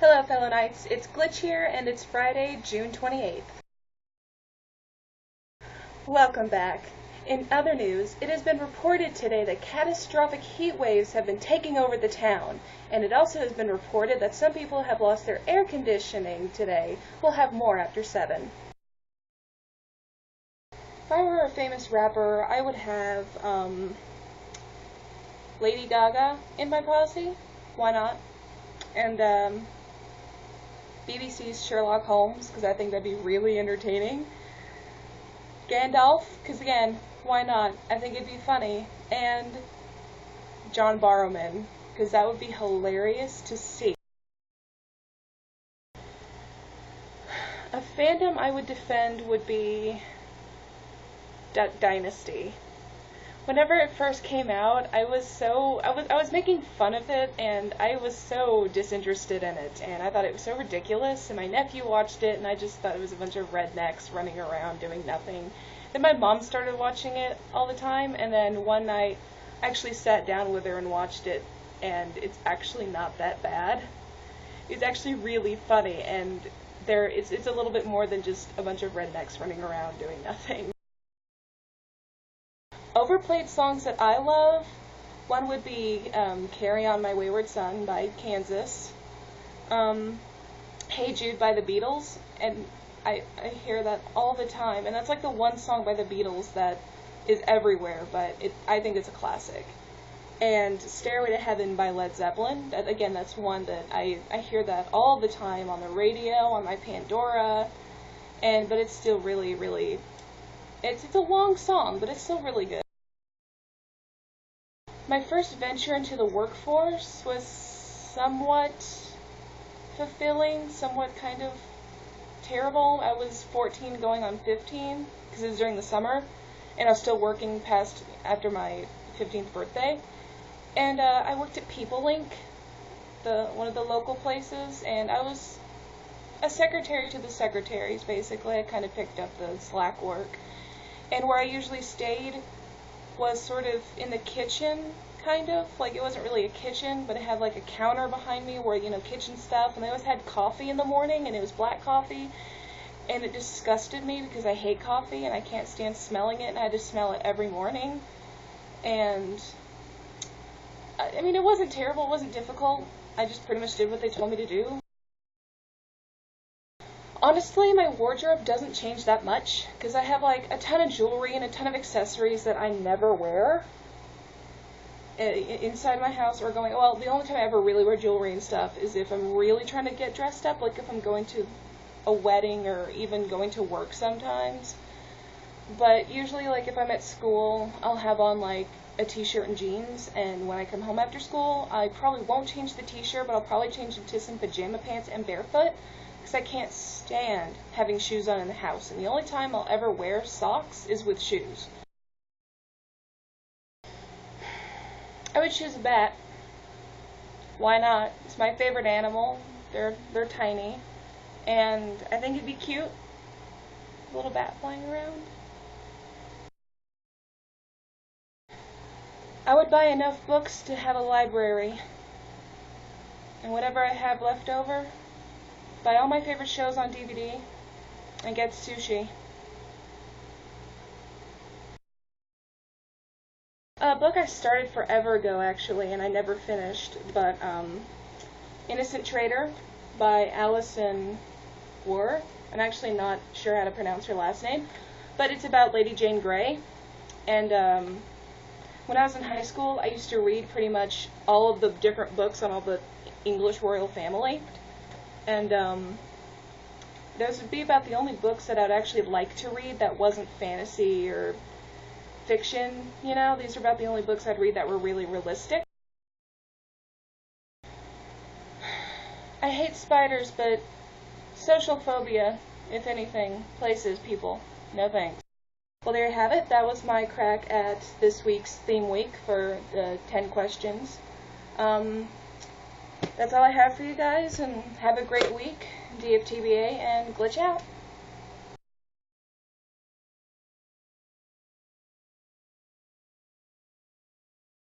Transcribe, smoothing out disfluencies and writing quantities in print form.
Hello fellow knights, it's Glitch here and it's Friday, June 28th. Welcome back. In other news, it has been reported today that catastrophic heat waves have been taking over the town, and it also has been reported that some people have lost their air conditioning today. We'll have more after 7. If I were a famous rapper, I would have Lady Gaga in my posse. Why not? And BBC's Sherlock Holmes, because I think that'd be really entertaining. Gandalf, because again, why not? I think it'd be funny. And John Barrowman, because that would be hilarious to see. A fandom I would defend would be Dynasty. Whenever it first came out, I was making fun of it, and I was so disinterested in it, and I thought it was so ridiculous, and my nephew watched it, and I just thought it was a bunch of rednecks running around doing nothing. Then my mom started watching it all the time, and then one night I actually sat down with her and watched it, and it's actually not that bad. It's actually really funny, and it's a little bit more than just a bunch of rednecks running around doing nothing. Overplayed songs that I love, one would be Carry On My Wayward Son by Kansas, Hey Jude by the Beatles, and I hear that all the time, and that's like the one song by the Beatles that is everywhere, but I think it's a classic. And Stairway to Heaven by Led Zeppelin, again, that's one that I hear that all the time on the radio, on my Pandora, but it's still really, it's a long song, but it's still really good. My first venture into the workforce was somewhat fulfilling, somewhat kind of terrible. I was 14 going on 15, because it was during the summer, and I was still working past after my 15th birthday. And I worked at PeopleLink, one of the local places, and I was a secretary to the secretaries, basically. I kind of picked up the slack work. And where I usually stayed was sort of in the kitchen, kind of. Like, it wasn't really a kitchen, but it had like a counter behind me where, kitchen stuff, and they always had coffee in the morning, and it was black coffee, and it disgusted me because I hate coffee, and I can't stand smelling it, and I had to smell it every morning. And, I mean, it wasn't terrible, it wasn't difficult, I just pretty much did what they told me to do. Honestly, my wardrobe doesn't change that much, because I have like a ton of jewelry and a ton of accessories that I never wear inside my house or the only time I ever really wear jewelry and stuff is if I'm really trying to get dressed up, like if I'm going to a wedding or even going to work sometimes. But usually, like if I'm at school, I'll have on like a t-shirt and jeans, and when I come home after school, I probably won't change the t-shirt, but I'll probably change into some pajama pants and barefoot, because I can't stand having shoes on in the house, and the only time I'll ever wear socks is with shoes. I would choose a bat. Why not? It's my favorite animal. They're tiny, and I think it'd be cute. A little bat flying around. I would buy enough books to have a library, and whatever I have left over, buy all my favorite shows on DVD, and get sushi. A book I started forever ago, actually, and I never finished, but Innocent Traitor by Alison War. I'm actually not sure how to pronounce her last name, but it's about Lady Jane Grey, and when I was in high school, I used to read pretty much all of the different books on all the English royal family, and those would be about the only books that I'd actually like to read that wasn't fantasy or fiction, These are about the only books I'd read that were really realistic. I hate spiders, but social phobia, if anything, places people. No thanks. Well, there you have it. That was my crack at this week's theme week for the 10 questions. That's all I have for you guys, and have a great week. DFTBA, and glitch out.